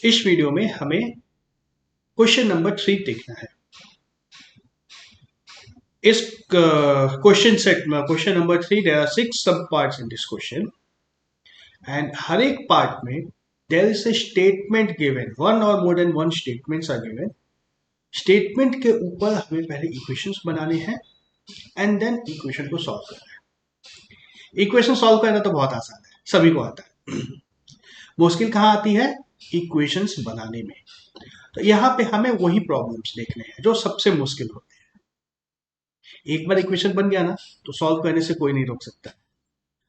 इस वीडियो में हमें क्वेश्चन नंबर 3 देखना है। इस क्वेश्चन सेट में question number 3 there are 6 sub parts in this question and हर एक पार्ट में there is a statement given, one or more than one statements are given. Statement के ऊपर हमें पहले इक्वेशंस बनाने हैं एंड देन इक्वेशन को सॉल्व करना है। इक्वेशन सॉल्व करना तो बहुत आसान है, सभी को आता है। मुश्किल कहाँ आती है? इक्वेशंस बनाने में। तो यहाँ पे हमें वही प्रॉब्लम्स देखने हैं जो सबसे मुश्किल होते हैं। एक बार इक्वेशन बन गया ना तो सॉल्व करने से कोई नहीं रोक सकता,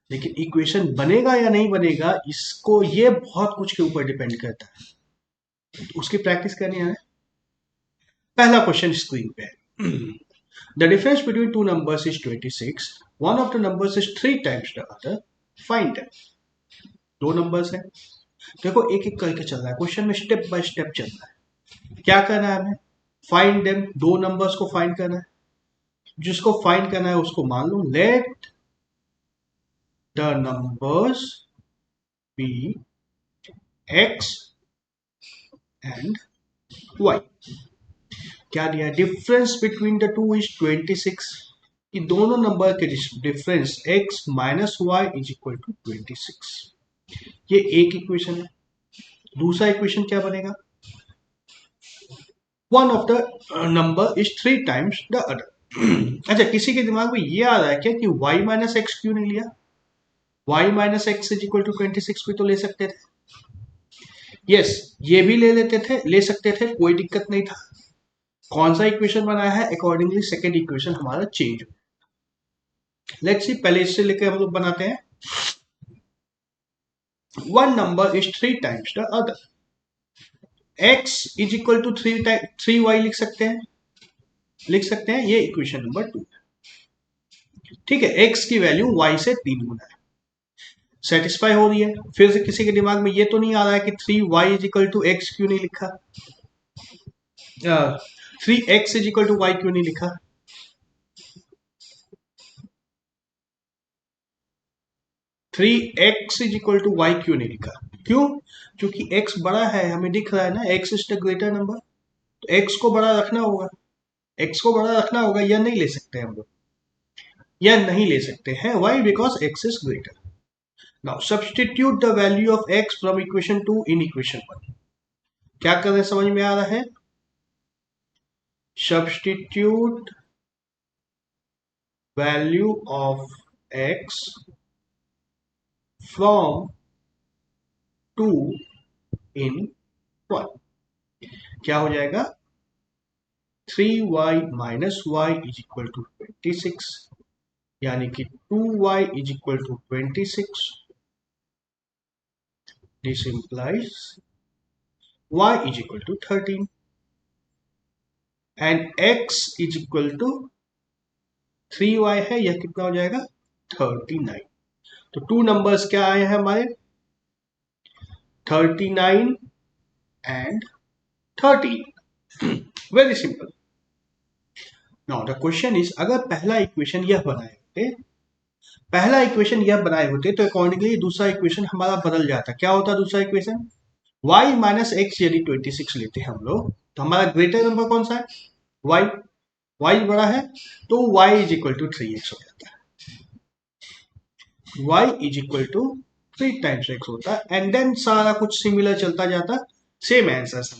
लेकिन इक्वेशन बनेगा या नहीं बनेगा इसको ये बहुत कुछ के ऊपर डिपेंड करता है। तो उसकी प्रैक्टिस करनी है। पहला क्वेश्चन स्क्रीन पे है। The difference between two numbers is 26. One of the numbers is 3 times the other. Find them. दो नंबर्स हैं, देखो एक एक करके चल रहा है क्वेश्चन में, स्टेप बाय स्टेप चल रहा है। क्या करना है हमें? फाइंड देम, दो नंबर्स को फाइंड करना है। जिसको फाइंड करना है उसको मान लो let the numbers be x and y. क्या दिया? Difference between the two is 26। कि दोनों नंबर के difference x minus y is equal to 26। ये एक इक्वेशन है। दूसरा इक्वेशन क्या बनेगा? One of the number is 3 times the other. अच्छा, किसी के दिमाग में ये आ रहा है क्या कि y माइनस एक्स क्यों नहीं लिया? y minus x is equal to 26 भी तो ले सकते थे। यस, ये भी ले लेते थे, ले सकते थे, कोई दिक्कत नहीं था। कौन सा इक्वेशन बनाया है? अकॉर्डिंगली सेकेंड इक्वेशन हमारा चेंज हो। लेट्स सी, पहले इससे लेकर हम लोग बनाते हैं। One number is 3 times the other. x is equal to 3y लिख सकते हैं, ये इक्वेशन नंबर 2। ठीक है, x की वैल्यू y से 3 गुना है। सेटिस्फाई हो रही है। फिर से किसी के दिमाग में ये तो नहीं आ रहा है कि 3y is equal to x क्यों नहीं लिखा, 3x is equal to y क्यों नहीं लिखा? Three x is equal to y क्यों नहीं लिखा? क्यों? क्योंकि x बड़ा है, हमें दिख रहा है ना, x is the greater number, तो x को बड़ा रखना होगा। x को बड़ा रखना होगा, या नहीं ले सकते हम लोग, या नहीं ले सकते हैं। Why? Because x is greater. Now substitute the value of x from equation 2 in equation 1। क्या कर रहे हैं, समझ में आ रहा है? Substitute value of x from 2 in 1। क्या हो जाएगा? 3y minus y is equal to 26, यानी कि 2y is equal to 26। This implies y is equal to 13 and x is equal to 3y है, यह कितना हो जाएगा? 39। तो टू नंबर्स क्या आए हैं हमारे? 39 and 13। Very simple. Now the question is, अगर पहला इक्वेशन यह बनाए होते तो अकॉर्डिंगली दूसरा इक्वेशन हमारा बदल जाता। क्या होता दूसरा इक्वेशन? y माइनस एक्स यदि 26 लेते हैं हम लोग, तो हमारा ग्रेटर नंबर कौन सा है? y बड़ा है, तो y is equal to 3x हो जाता है। y is equal to 3 times x होता है एंड देन सारा कुछ सिमिलर चलता जाता, सेम आंसर्स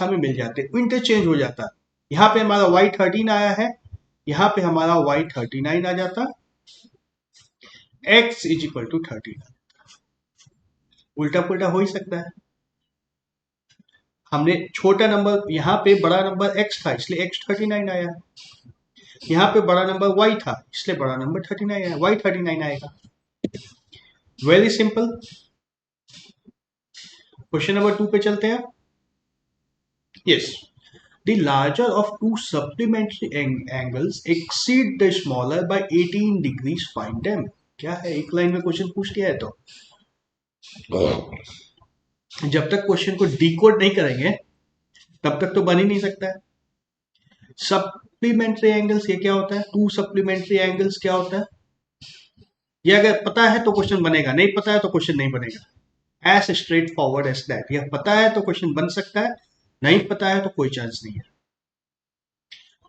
हमें मिल जाते, इंटरचेंज हो जाता। यहाँ पे हमारा y 13 आया है, यहाँ पे हमारा y 39 आ जाता, x इज इक्वल टू 13। उल्टा पुल्टा हो ही सकता है। हमने छोटा नंबर, यहाँ पे बड़ा नंबर x था इसलिए x 39 आया, यहाँ पे बड़ा नंबर y था इसलिए बड़ा नंबर 39 आया, y 39 आएगा। Very simple. क्वेश्चन नंबर 2 पे चलते हैं। Yes, the larger of two supplementary angles exceed the smaller by 18 degrees, find them। क्या है, एक लाइन में क्वेश्चन पूछ लिया है, तो जब तक क्वेश्चन को डिकोड नहीं करेंगे तब तक तो बन ही नहीं सकता है। सप्लीमेंट्री एंगल्स ये क्या होता है? टू सप्लीमेंट्री एंगल्स क्या होता है? ये अगर पता है तो क्वेश्चन बनेगा, नहीं पता है तो क्वेश्चन नहीं बनेगा। As straight forward as that. यह पता है तो क्वेश्चन बन सकता है, नहीं पता है तो कोई चांस नहीं है।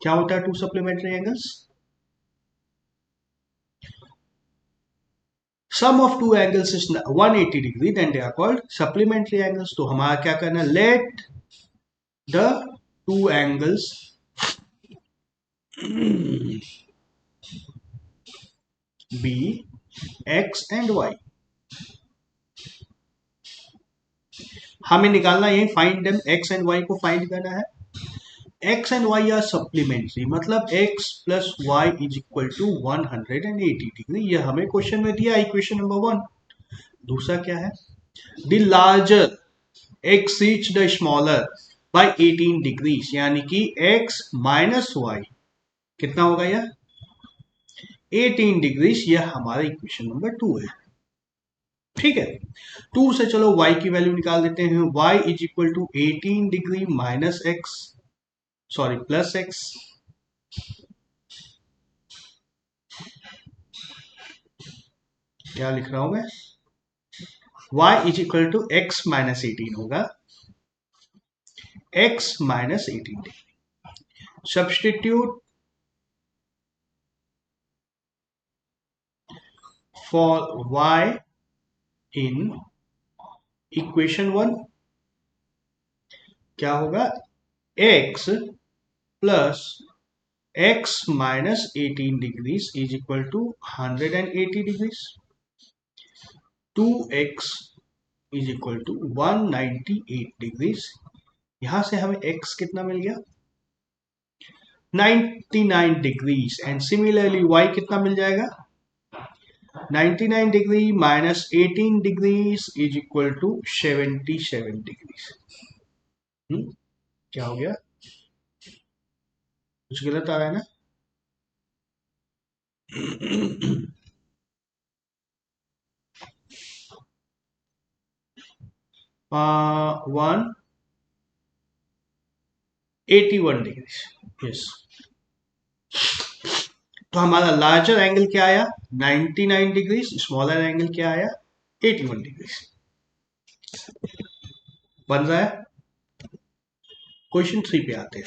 क्या होता है two supplementary angles? Sum of two angles is 180 degree, then they are called supplementary angles. तो हमारा क्या करना है, let the two angles be x and y. हमें निकालना है find them, x and y को फाइंड करना है। X and y are supplementary, मतलब x plus y is equal to 180 degree. यह हमें क्वेश्चन में दिया, इक्वेशन नंबर 1। दूसरा क्या है, the larger exceeds the smaller by 18 degrees, यानी कि x माइनस वाई कितना होगा यह 18 डिग्रीज। यह हमारा इक्वेशन नंबर 2 है। ठीक है, 2 से चलो y की वैल्यू निकाल देते हैं। y is equal to 18 degree minus x, sorry plus x. क्या लिख रहा हूं मैं, y is equal to x minus 18 होगा, x minus 18 degree. Substitute for y in equation 1, क्या होगा, x plus x minus 18 degrees is equal to 180 degrees. 2x is equal to 198 degrees. यहां से हमें x कितना मिल गया, 99 डिग्रीज। एंड सिमिलरली y कितना मिल जाएगा, 99 degree minus 18 degrees is equal to 77 degrees. क्या हो गया, कुछ गलत आ रहा है ना? 181 डिग्री, यस। तो हमारा लार्जर एंगल क्या आया 99 डिग्री, स्मॉलर एंगल क्या आया 81 डिग्री। बन रहा है। क्वेश्चन 3 पे आते हैं।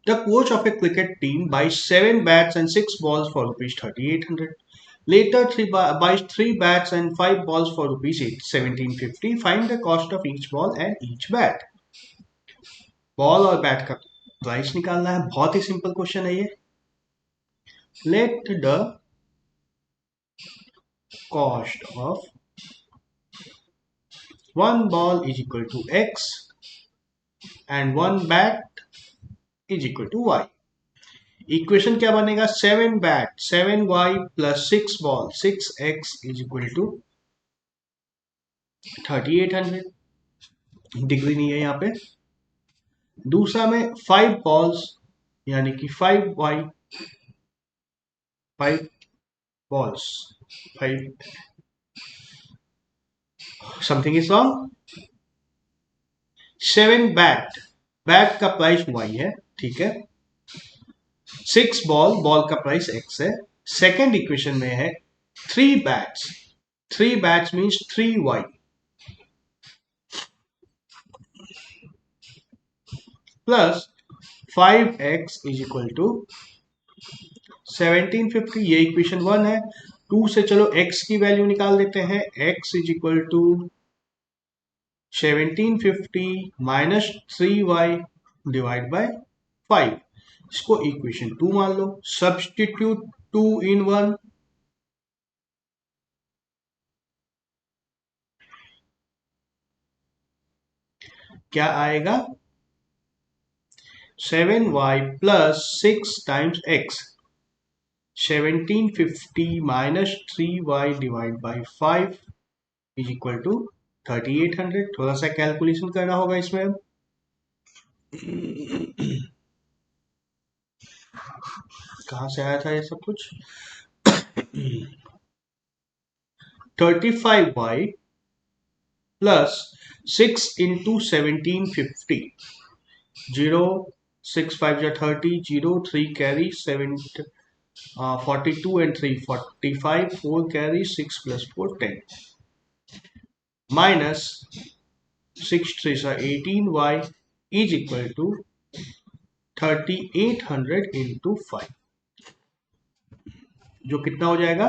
The coach of A cricket team buys 7 bats and 6 balls for rupees 3800. Later, buys 3 bats and 5 balls for rupees 1750. Find the cost of each ball and each bat. Ball और bat का price निकालना है। बहुत ही simple question है ये। Let the cost of one ball is equal to x and one bat is equal to y. Equation क्या बनेगा, 7 bat 7 y plus 6 ball 6 x is equal to 3800। Degree नहीं है यहाँ पे। दूसरा में 5 बॉल्स यानी कि 5 y 5 balls 5 something is wrong. 7 bat, bat का प्राइस वाई है, ठीक है। 6 बॉल, बॉल का प्राइस एक्स है। सेकेंड इक्वेशन में है 3 bats, 3 bats means 3 y plus 5x is equal to 1750। ये इक्वेशन 1 है। 2 से चलो x की वैल्यू निकाल देते हैं। x is equal to 1750 minus 3y divide by 5। इसको इक्वेशन 2 मान लो। सब्सटीट्यूट 2 in 1, क्या आएगा 7y plus 6 times x, 1750 minus 3y divide by 5 is equal to 3800। थोड़ा सा कैलकुलेशन करना होगा इसमें अब। कहां से आया था ये सब कुछ, 35y plus 6 into 1750, 0 6 5 30, 0 3 carry 7 42 and 3 45, 4 carry, 6 plus 4 10, minus 6 3s are 18y is equal to 3800 into 5, जो कितना हो जाएगा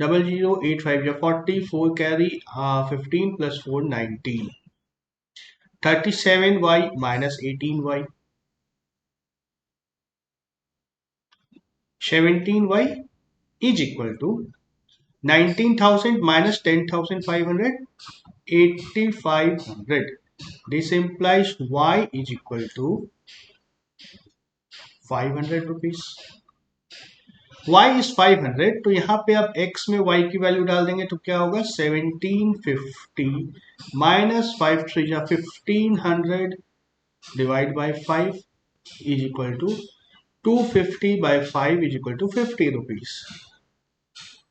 0085 या 40, 4 carry 15 plus 4 19, 37y minus 18y, 17y is equal to 19,000 minus 10,500, 8,500. This implies y is equal to 500 rupees. y is 500, तो यहाँ पे आप x में y की वैल्यू डाल देंगे तो क्या होगा 1750 माइनस 5 3 या 1500 divide by 5 is equal to 250 by 5 is equal to 50 rupees.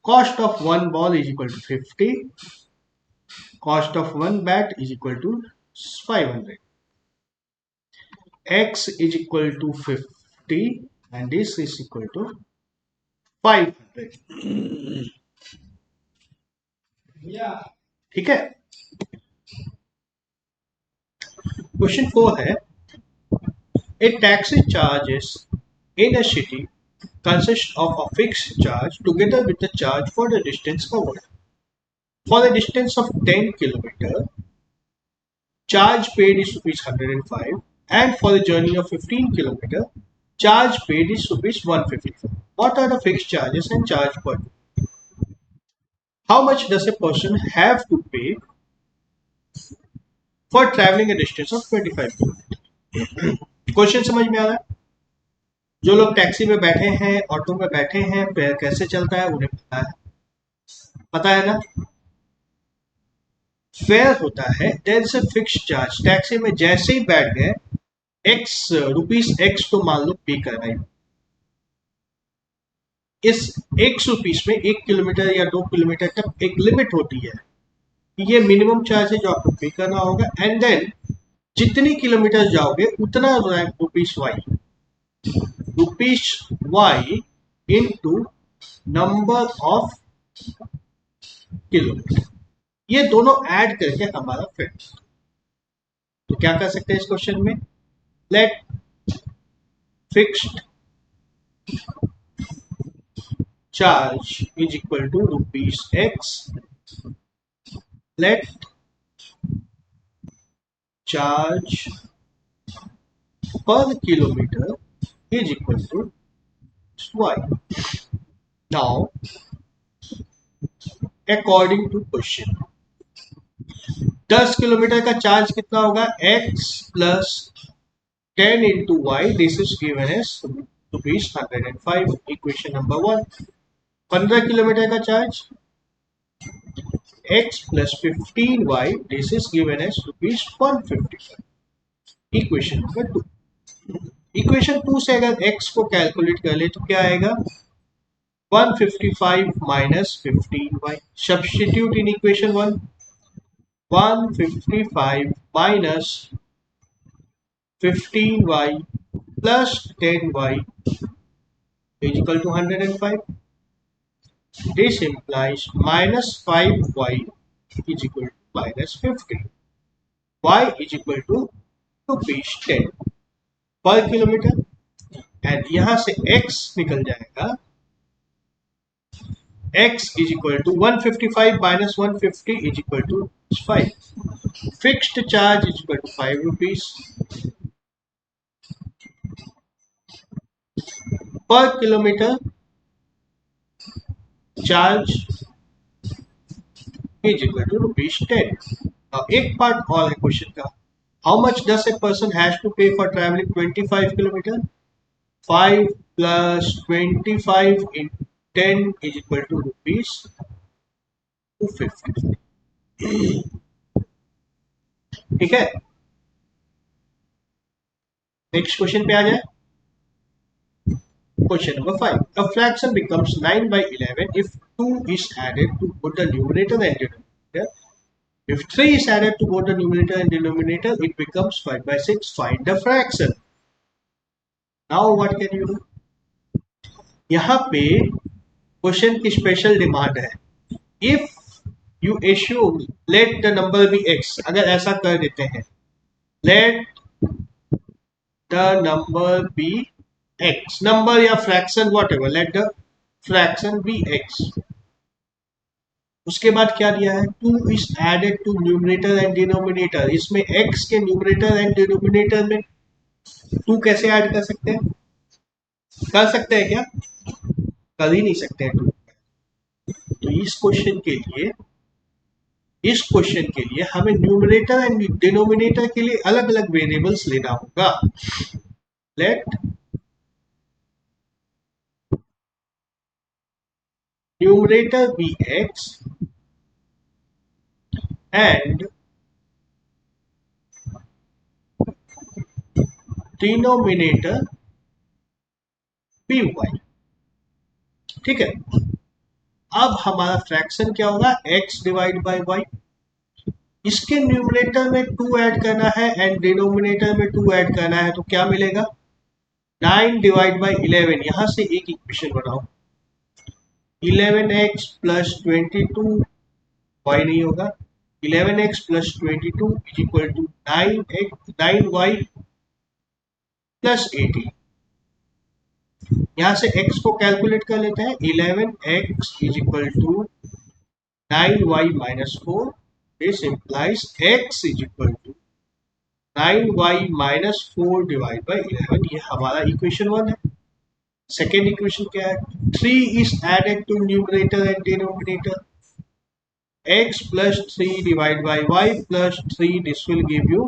Cost of one ball is equal to 50. Cost of one bat is equal to 500. X is equal to 50 and this is equal to 500. ठीक है. Question 4 है a taxi charges in a city consists of a fixed charge together with the charge for the distance covered. For the distance of 10 km, charge paid is rupees 105, and for the journey of 15 km, charge paid is rupees 155. What are the fixed charges and charge per? How much does a person have to pay for traveling a distance of 25 km? Question समझ में आ रहा है? जो लोग taxi में बैठे हैं, ऑटो में बैठे हैं, फेयर कैसे चलता है उन्हें पता है ना. फेयर होता है there is a fixed charge. Taxi में जैसे ही बैठ गए एक्स रुपीस एक्स तो मान लो पे कर रहे हैं. इस ₹1 में 1 किलोमीटर या 2 किलोमीटर तक एक लिमिट होती है. ये मिनिमम चार्ज है जो आपको पे करना होगा. एंड देन जितनी किलोमीटर जाओगे उतना rupees y into number of kilometre. ये दोनों ऐड करके हमारा फेयर. तो क्या कर सकते हैं इस क्वेश्चन में? Let fixed charge is equal to rupees x. Let charge per kilometer is equal to y. Now, according to question, 10 kilometre का चार्ज कितना होगा? x plus 10 into y. This is given as rupees 105. Equation number 1. 15 kilometre का charge x plus 15y. This is given as rupees 155. Equation number 2. Equation 2 से अगर x को calculate कर ले तो क्या आएगा? 155 minus 15y. Substitute in equation 1. 155 minus 15y plus 10y is equal to 105. This implies minus 5y is equal to minus 50. Y is equal to rupees 10 per kilometer. And यहाँ से x निकल जाएगा. X is equal to 155 minus 150 is equal to 5. Fixed charge is equal to 5 rupees per kilometer. Charge is equal to rupees 10. Now, एक part और है question का. How much does a person has to pay for traveling 25 kilometer? 5 plus 25 in 10 is equal to rupees 250. ठीक है. Next question पे आ जाए. Question number 5. A fraction becomes 9 by 11 if 2 is added to both the numerator and denominator. If 3 is added to both the numerator and denominator, it becomes 5 by 6. Find the fraction. Now what can you do? यहाँ पे question की special demand है, if you assume let the number be x, अगर ऐसा कर देते हैं, let the number be x, number या fraction whatever, let the fraction be x, उसके बाद क्या दिया है, two is added to numerator and denominator, इसमें x के न्यूमरेटर एंड डिनोमिनेटर में टू कैसे ऐड कर सकते हैं, कर सकते हैं क्या, कर ही नहीं सकते हैं टू। तो इस क्वेश्चन के लिए हमें न्यूमरेटर एंड डिनोमिनेटर के लिए अलग अलग वेरिएबल्स लेना होगा। Let numerator be x and denominator be y. ठीक है, अब हमारा फ्रैक्शन क्या होगा, x डिवाइड बाई वाई, इसके न्यूमरेटर में 2 ऐड करना है एंड डिनोमिनेटर में 2 ऐड करना है, तो क्या मिलेगा, 9 डिवाइड बाई 11, यहां से एक इक्वेशन बनाओ, 11x प्लस 22, वाई नहीं होगा, 11x प्लस 22 is equal to 9y plus 18। यहां से x को कैलकुलेट कर लेते हैं, 11x is equal to 9y minus 4, this implies x is equal to 9y minus 4 divide by 11, ये हमारा इक्वेशन 1 है। सेकेंड इक्वेशन क्या है, 3 is added to numerator and denominator, x plus 3 divided by y plus 3, this will give you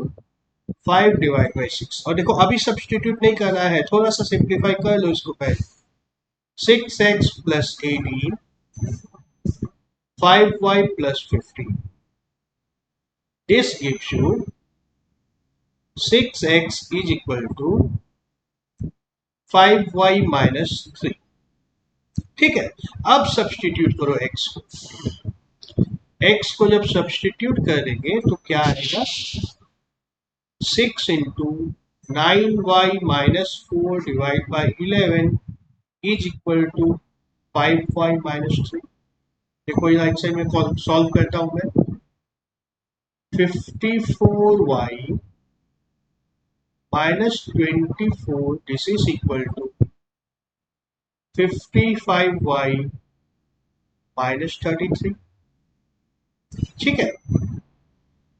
5 divided by 6। और देखो अभी substitute नहीं करना है, थोड़ा सा सिंप्लीफाई कर लो इसको पहले, 6x plus 18, 5y plus 15, this gives you 6x is equal to 5y minus 3। ठीक है, अब सब्स्टिट्यूट करो x को, x को जब सब्स्टिट्यूट करेंगे तो क्या आएगा, 6 into 9y minus 4 divide by 11 is equal to 5y minus 3। देखो ये राइट साइड में सॉल्व करता हूं मैं, 54y minus 24, this is equal to 55y minus 33। ठीक है,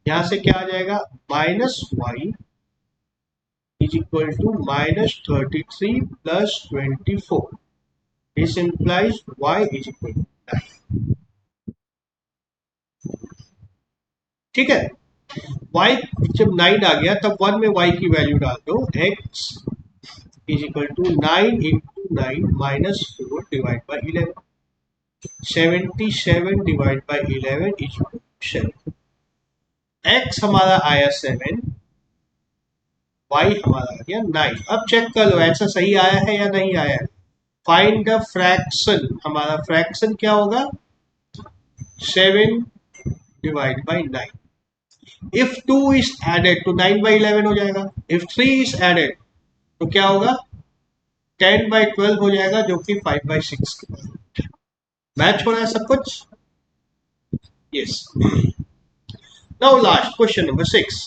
यहां से क्या आ जाएगा, minus y is equal to minus 33 plus 24, this implies y is equal to 9। ठीक है, y जब 9 आ गया तब 1 में y की वैल्यू डाल दो, x is equal to 9 into 9 minus 4 divide by 11, 77 divide by 11 is equal to 7। x हमारा आया 7, y हमारा आ गया 9। अब चेक कर लो ऐसा सही आया है या नहीं आया है, फाइंड द फ्रैक्शन, हमारा फ्रैक्शन क्या होगा, 7 divide by 9। If 2 is added तो 9 बाई 11 हो जाएगा, इफ 3 इज एडेड तो क्या होगा, 10 बाई 12 हो जाएगा, जो कि 5 बाई 6 के मैच हो रहा है सब कुछ। Yes, now last question number 6।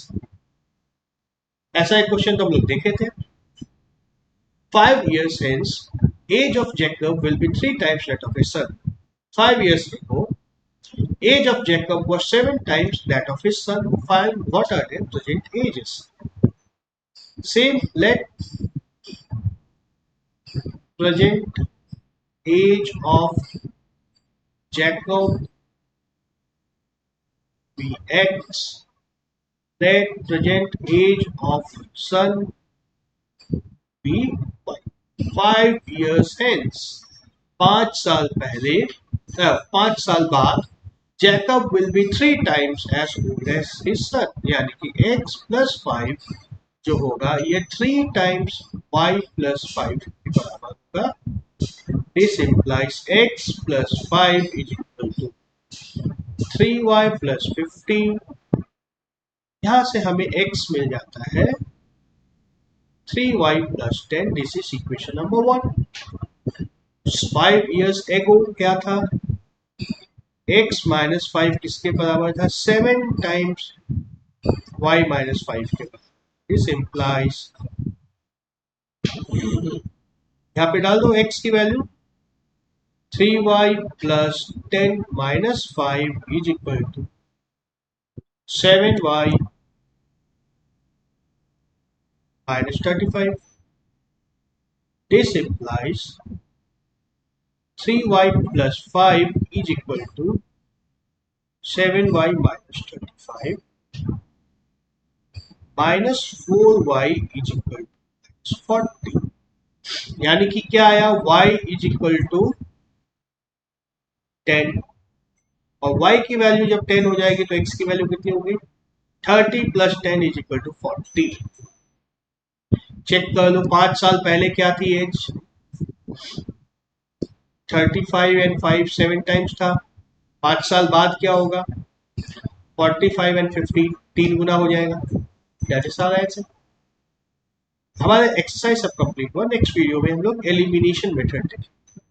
ऐसा एक क्वेश्चन तो हम लोग देखे थे, 5 years hence age of Jacob will be 3 times that of his son। 5 years ago age of Jacob was 7 times that of his son, find what are their present ages। Same, let present age of Jacob be x, let present age of son be y। 5 years hence, 5 साल पहले, 5 साल बाद, Jacob will be 3 times as old as his son, यानी कि x plus 5 जो होगा ये 3 times y plus 5 के बराबर होगा। This implies x plus 5 is equal to 3y plus 15। यहां से हमें x मिल जाता है 3y plus 10। This is equation number 1। 5 years ago क्या था, x माइनस 5 किसके बराबर था, 7 टाइम्स y माइनस 5 के बराबर. दिस इम्प्लाइज, यहाँ पे डाल दो x की value, 3y plus 10 minus 5 is equal to 7y minus 35. This implies 3y plus 5 is equal to 7y minus 35 minus 4y is equal to 40. यानी कि क्या आया, y is equal to 10 और y की वैल्यू जब 10 हो जाएगी तो x की वैल्यू कितनी होगी, 30 plus 10 is equal to 40. Check कर लो 5 साल पहले क्या थी एज, 35 एंड 5 7 टाइम्स था. 5 साल बाद क्या होगा, 45 एंड 50 3 गुना हो जाएगा. That is our answer. हमारे एक्सरसाइज सब कंप्लीट हुआ. नेक्स्ट वीडियो में हम लोग एलिमिनेशन मेथड देखेंगे.